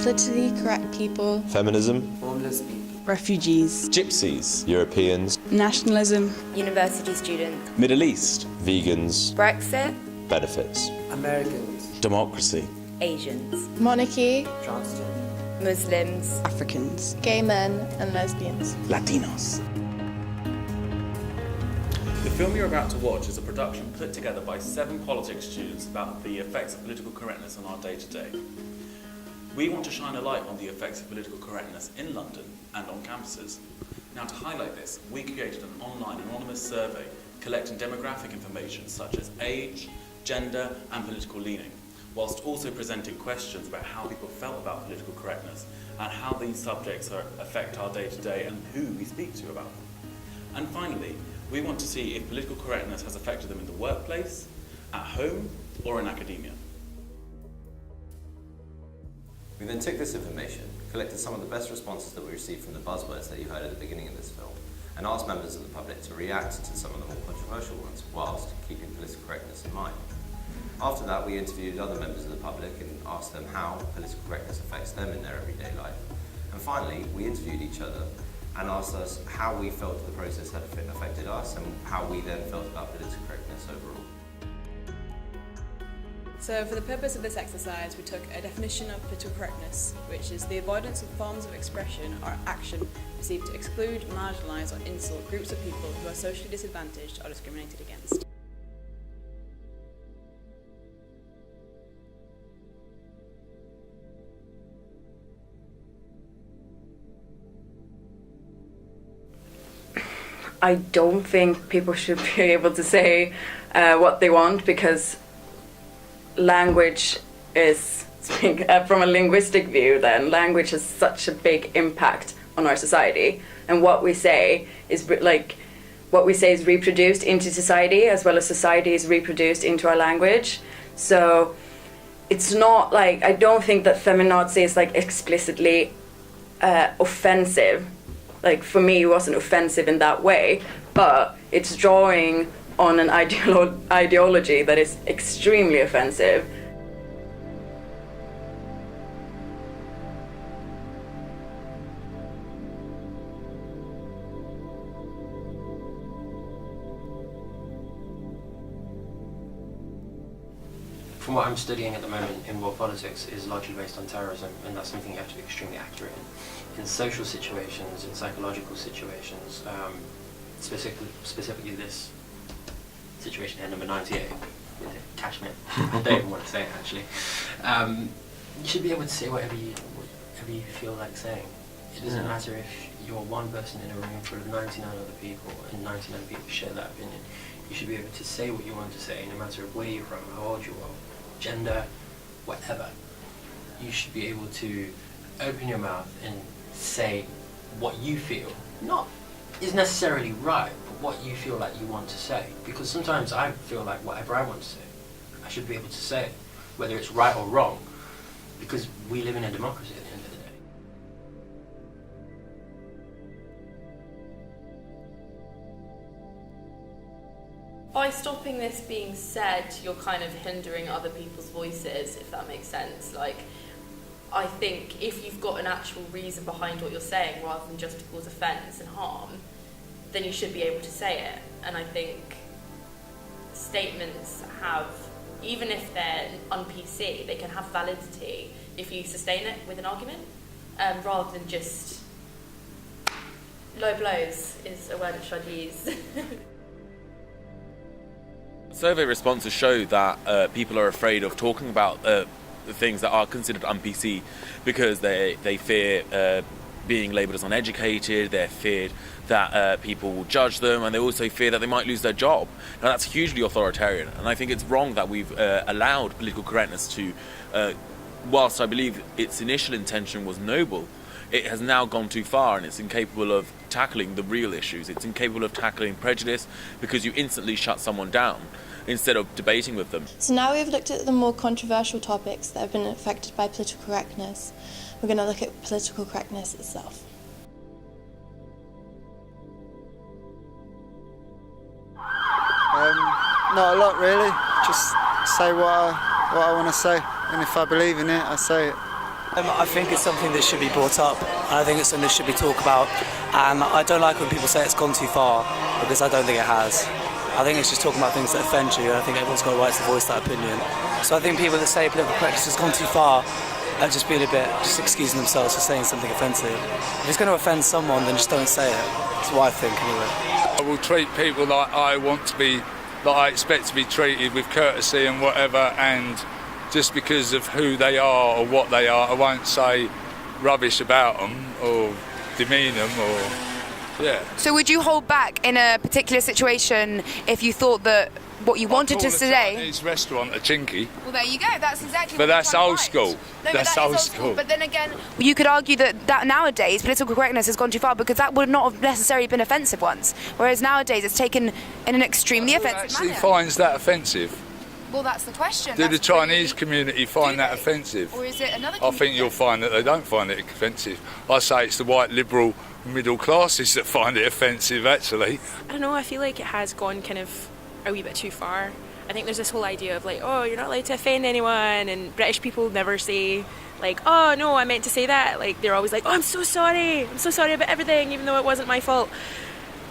politically correct people, feminism, homeless people, refugees, gypsies, Europeans, nationalism, university students, Middle East, vegans, Brexit, benefits, Americans, democracy, Asians, monarchy, transgender, Muslims, Africans, gay men and lesbians, Latinos. The film you're about to watch is a production put together by 7 politics students about the effects of political correctness on our day-to-day. We want to shine a light on the effects of political correctness in London and on campuses. Now, to highlight this, we created an online anonymous survey collecting demographic information such as age, gender and political leaning, whilst also presenting questions about how people felt about political correctness and how these subjects affect our day-to-day and who we speak to about them. And finally, we want to see if political correctness has affected them in the workplace, at home, or in academia. We then took this information, collected some of the best responses that we received from the buzzwords that you heard at the beginning of this film, and asked members of the public to react to some of the more controversial ones, whilst keeping political correctness in mind. After that, we interviewed other members of the public and asked them how political correctness affects them in their everyday life. And finally, we interviewed each other and asked us how we felt the process had affected us and how we then felt about political correctness overall. So for the purpose of this exercise, we took a definition of political correctness, which is the avoidance of forms of expression or action perceived to exclude, marginalise or insult groups of people who are socially disadvantaged or discriminated against. I don't think people should be able to say what they want, because language is, from a linguistic view then, language has such a big impact on our society, and what we say is reproduced into society as well as society is reproduced into our language. So it's not like, I don't think that feminazi is like explicitly offensive. Like, for me, it wasn't offensive in that way, but it's drawing on an ideology that is extremely offensive. From what I'm studying at the moment in world politics is largely based on terrorism, and that's something you have to be extremely accurate in social situations, in psychological situations, specifically this situation here, number 98, with Kashmir. I don't even want to say it actually. You should be able to say whatever you feel like saying. It doesn't matter if you're one person in a room full of 99 other people and 99 people share that opinion. You should be able to say what you want to say, no matter where you're from, how old you are, gender, whatever. You should be able to open your mouth and say what you feel. Not is necessarily right, but what you feel like you want to say. Because sometimes I feel like whatever I want to say, I should be able to say it, whether it's right or wrong, because we live in a democracy at the end of the day. By stopping this being said, you're kind of hindering other people's voices, if that makes sense. Like, I think if you've got an actual reason behind what you're saying, rather than just to cause offence and harm, then you should be able to say it. And I think statements have, even if they're un-PC, they can have validity if you sustain it with an argument, rather than just low blows is a word which I'd use. Survey responses show that people are afraid of talking about the things that are considered un-PC because they fear being labelled as uneducated, they're feared that people will judge them, and they also fear that they might lose their job. Now that's hugely authoritarian, and I think it's wrong that we've allowed political correctness to, whilst I believe its initial intention was noble, it has now gone too far and it's incapable of tackling the real issues. It's incapable of tackling prejudice because you instantly shut someone down instead of debating with them. So now we've looked at the more controversial topics that have been affected by political correctness. We're going to look at political correctness itself. Not a lot really, just say what I want to say, and if I believe in it, I say it. I think it's something that should be brought up, and I think it's something that should be talked about. And I don't like when people say it's gone too far, because I don't think it has. I think it's just talking about things that offend you, and I think everyone's got a right to voice that opinion. So I think people that say political correctness has gone too far are just being just excusing themselves for saying something offensive. If it's going to offend someone, then just don't say it. That's what I think, anyway. I will treat people like I want to be, like I expect to be treated, with courtesy and whatever, and just because of who they are or what they are, I won't say rubbish about them or demean them or, yeah. So would you hold back in a particular situation if you thought that what you wanted to say? Chinese restaurant a chinky. Well, there you go. That's exactly. But what that's old school. No, that's that old is school. But then again, you could argue that nowadays political correctness has gone too far, because that would not have necessarily been offensive once. Whereas nowadays it's taken in an extremely offensive actually manner. finds that offensive. Well, that's the question. Do the Chinese community find that offensive? Or is it another I think you'll find that they don't find it offensive. I say it's the white liberal middle classes that find it offensive, actually. I don't know, I feel like it has gone kind of a wee bit too far. I think there's this whole idea of like, oh, you're not allowed to offend anyone, and British people never say like, oh no, I meant to say that. Like, they're always like, oh, I'm so sorry about everything, even though it wasn't my fault.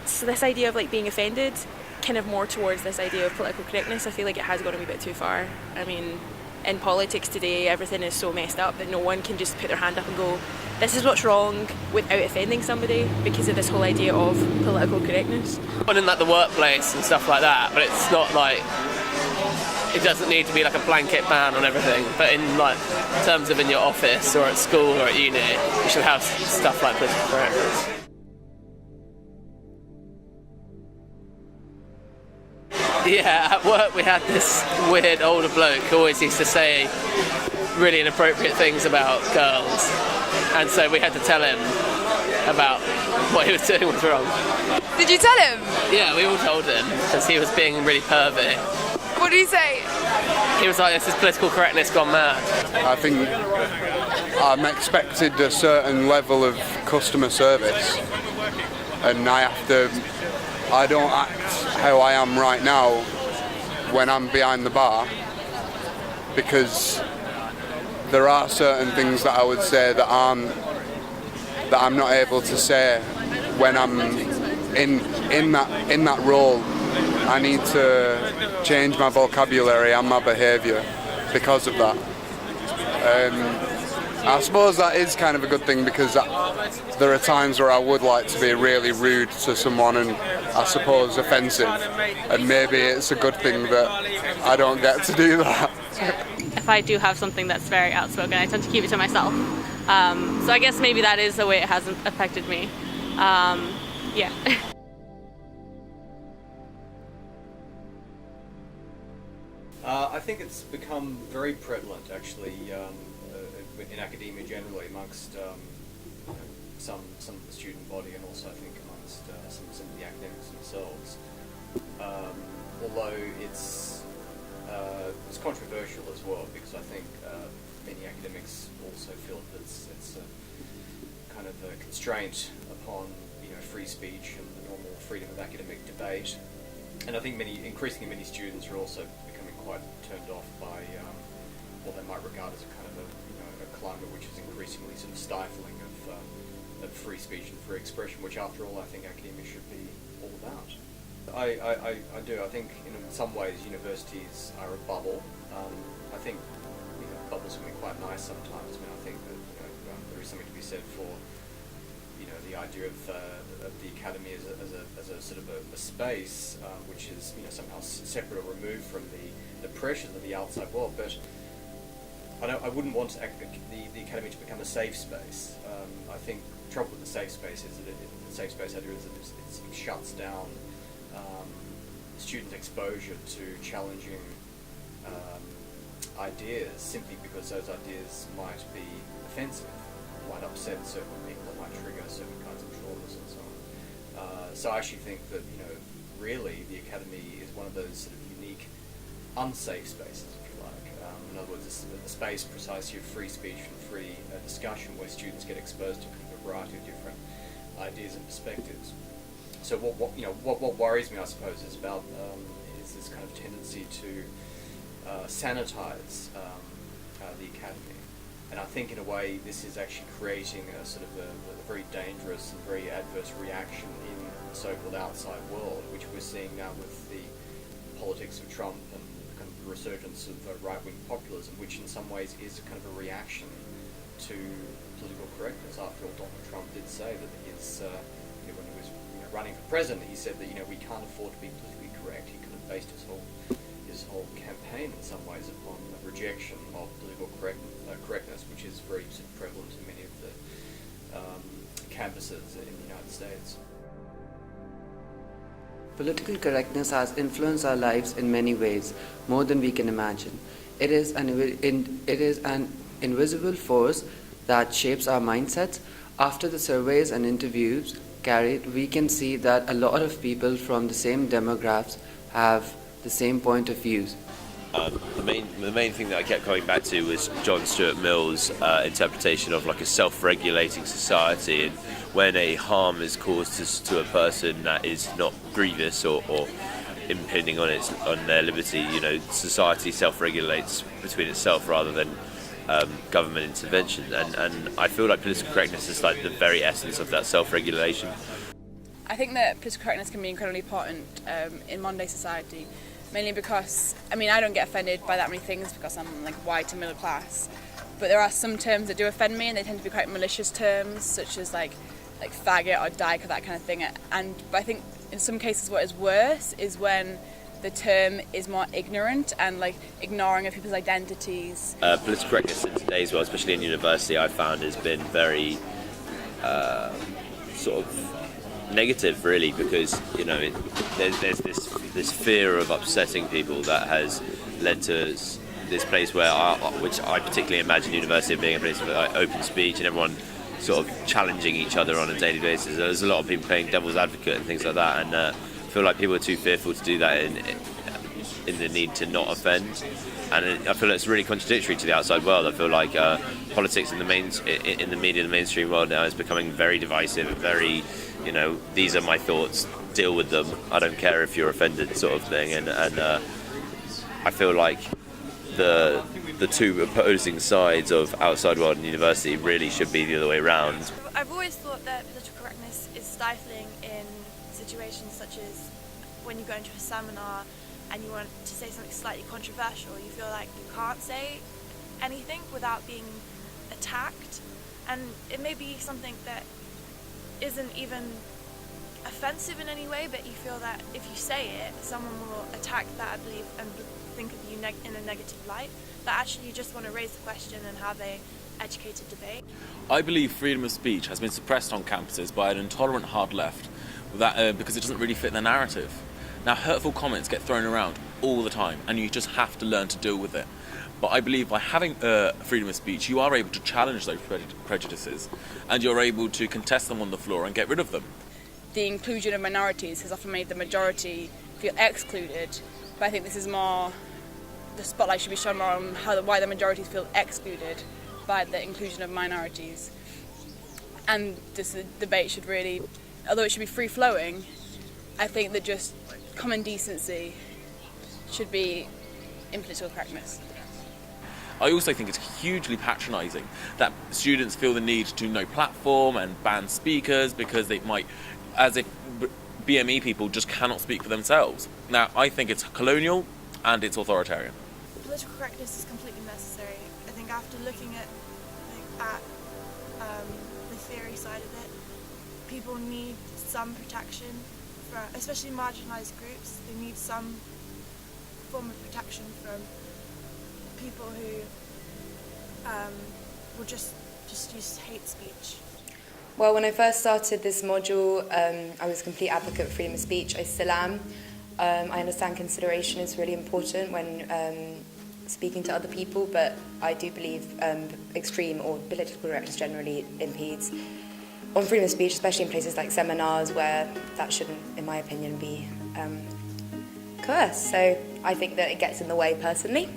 So this idea of like being offended, kind of more towards this idea of political correctness, I feel like it has gone a wee bit too far. I mean, in politics today, everything is so messed up that no one can just put their hand up and go, this is what's wrong, without offending somebody, because of this whole idea of political correctness. But in like the workplace and stuff like that, but it's not like, it doesn't need to be like a blanket ban on everything, but in like terms of in your office or at school or at uni, you should have stuff like political correctness. Yeah, at work we had this weird older bloke who always used to say really inappropriate things about girls, and so we had to tell him about what he was doing was wrong. Did you tell him? Yeah, we all told him, because he was being really pervy. What did he say? He was like, this is political correctness gone mad. I think I'm expected a certain level of customer service, and I don't act how I am right now when I'm behind the bar, because there are certain things that I would say that I'm not able to say when I'm in that role. I need to change my vocabulary and my behaviour because of that. I suppose that is kind of a good thing, because there are times where I would like to be really rude to someone and I suppose offensive, and maybe it's a good thing that I don't get to do that. If I do have something that's very outspoken, I tend to keep it to myself. So I guess maybe that is the way it hasn't affected me. Yeah. I think it's become very prevalent, actually, in academia generally, amongst some of the student body, and also I think amongst some of the academics themselves. Although it's controversial as well, because I think many academics also feel that it's a kind of a constraint upon free speech and the normal freedom of academic debate. And I think increasingly many students are also becoming quite turned off by what they might regard as a kind of a climate which is increasingly sort of stifling of free speech and free expression, which after all I think academia should be all about. I do. I think in some ways universities are a bubble. I think bubbles can be quite nice sometimes. I mean, I think that there is something to be said for the idea of the academy as a sort of a space which is somehow separate or removed from the pressures of the outside world. But I wouldn't want the academy to become a safe space. I think the trouble with the safe space is that the safe space idea is that it sort of shuts down student exposure to challenging ideas simply because those ideas might be offensive, might upset certain people, or might trigger certain kinds of traumas and so on. So I actually think that really the academy is one of those sort of unique unsafe spaces, if you like. In other words, it's a space precisely of free speech and free discussion where students get exposed to kind of a variety of different ideas and perspectives. So what worries me, I suppose, is about is this kind of tendency to sanitize the academy. And I think in a way this is actually creating a sort of a very dangerous and very adverse reaction in the so-called outside world, which we're seeing now with the politics of Trump and the kind of resurgence of right-wing populism, which in some ways is kind of a reaction to political correctness. After all, Donald Trump did say that his, when he was running for president, he said that we can't afford to be politically correct. He kind of based his whole campaign in some ways upon the rejection of political correctness, which is very sort of prevalent in many of the campuses in the United States. Political correctness has influenced our lives in many ways, more than we can imagine. It is an invisible force that shapes our mindsets. After the surveys and interviews carried, we can see that a lot of people from the same demographics have the same point of views. The main thing that I kept coming back to was John Stuart Mill's interpretation of like a self-regulating society, and when a harm is caused to a person that is not grievous or impinging on their liberty, society self-regulates between itself rather than government intervention, and I feel like political correctness is like the very essence of that self-regulation. I think that political correctness can be incredibly important in modern day society, mainly because, I don't get offended by that many things because I'm white and middle class, but there are some terms that do offend me, and they tend to be quite malicious terms, such as like faggot or dyke or that kind of thing. But I think in some cases what is worse is when the term is more ignorant and ignoring of people's identities. Political correctness in today's world, especially in university, I found has been very sort of negative, really, because there's this fear of upsetting people that has led to this place which I particularly imagine university being a place of open speech and everyone sort of challenging each other on a daily basis. There's a lot of people playing devil's advocate and things like that, and I feel like people are too fearful to do that in the need to not offend. And I feel like it's really contradictory to the outside world. I feel like politics in the media, the mainstream world now is becoming very divisive, very, these are my thoughts, deal with them, I don't care if you're offended, sort of thing. And I feel like the two opposing sides of outside world and university really should be the other way around. I've always thought that political correctness is stifling in situations such as when you go into a seminar and you want to say something slightly controversial, you feel like you can't say anything without being attacked, and it may be something that isn't even offensive in any way, but you feel that if you say it, someone will attack that belief and think of you in a negative light, but actually you just want to raise the question and have a educated debate. I believe freedom of speech has been suppressed on campuses by an intolerant hard left because it doesn't really fit their narrative. Now, hurtful comments get thrown around all the time, and you just have to learn to deal with it. But I believe by having freedom of speech, you are able to challenge those prejudices, and you're able to contest them on the floor and get rid of them. The inclusion of minorities has often made the majority feel excluded, but I think this is more, the spotlight should be shown more on why the majorities feel excluded by the inclusion of minorities. And this debate should really, although it should be free-flowing, I think that just common decency should be in political correctness. I also think it's hugely patronising that students feel the need to no platform and ban speakers because they might, as if BME people just cannot speak for themselves. Now, I think it's colonial and it's authoritarian. Political correctness is completely necessary. I think after looking at the theory side of it, people need some protection, especially marginalised groups. They need some form of protection from people who will just use hate speech. Well, when I first started this module, I was a complete advocate for freedom of speech. I still am. I understand consideration is really important when speaking to other people, but I do believe extreme or political correctness generally impedes on freedom of speech, especially in places like seminars where that shouldn't, in my opinion, be coerced. So I think that it gets in the way personally.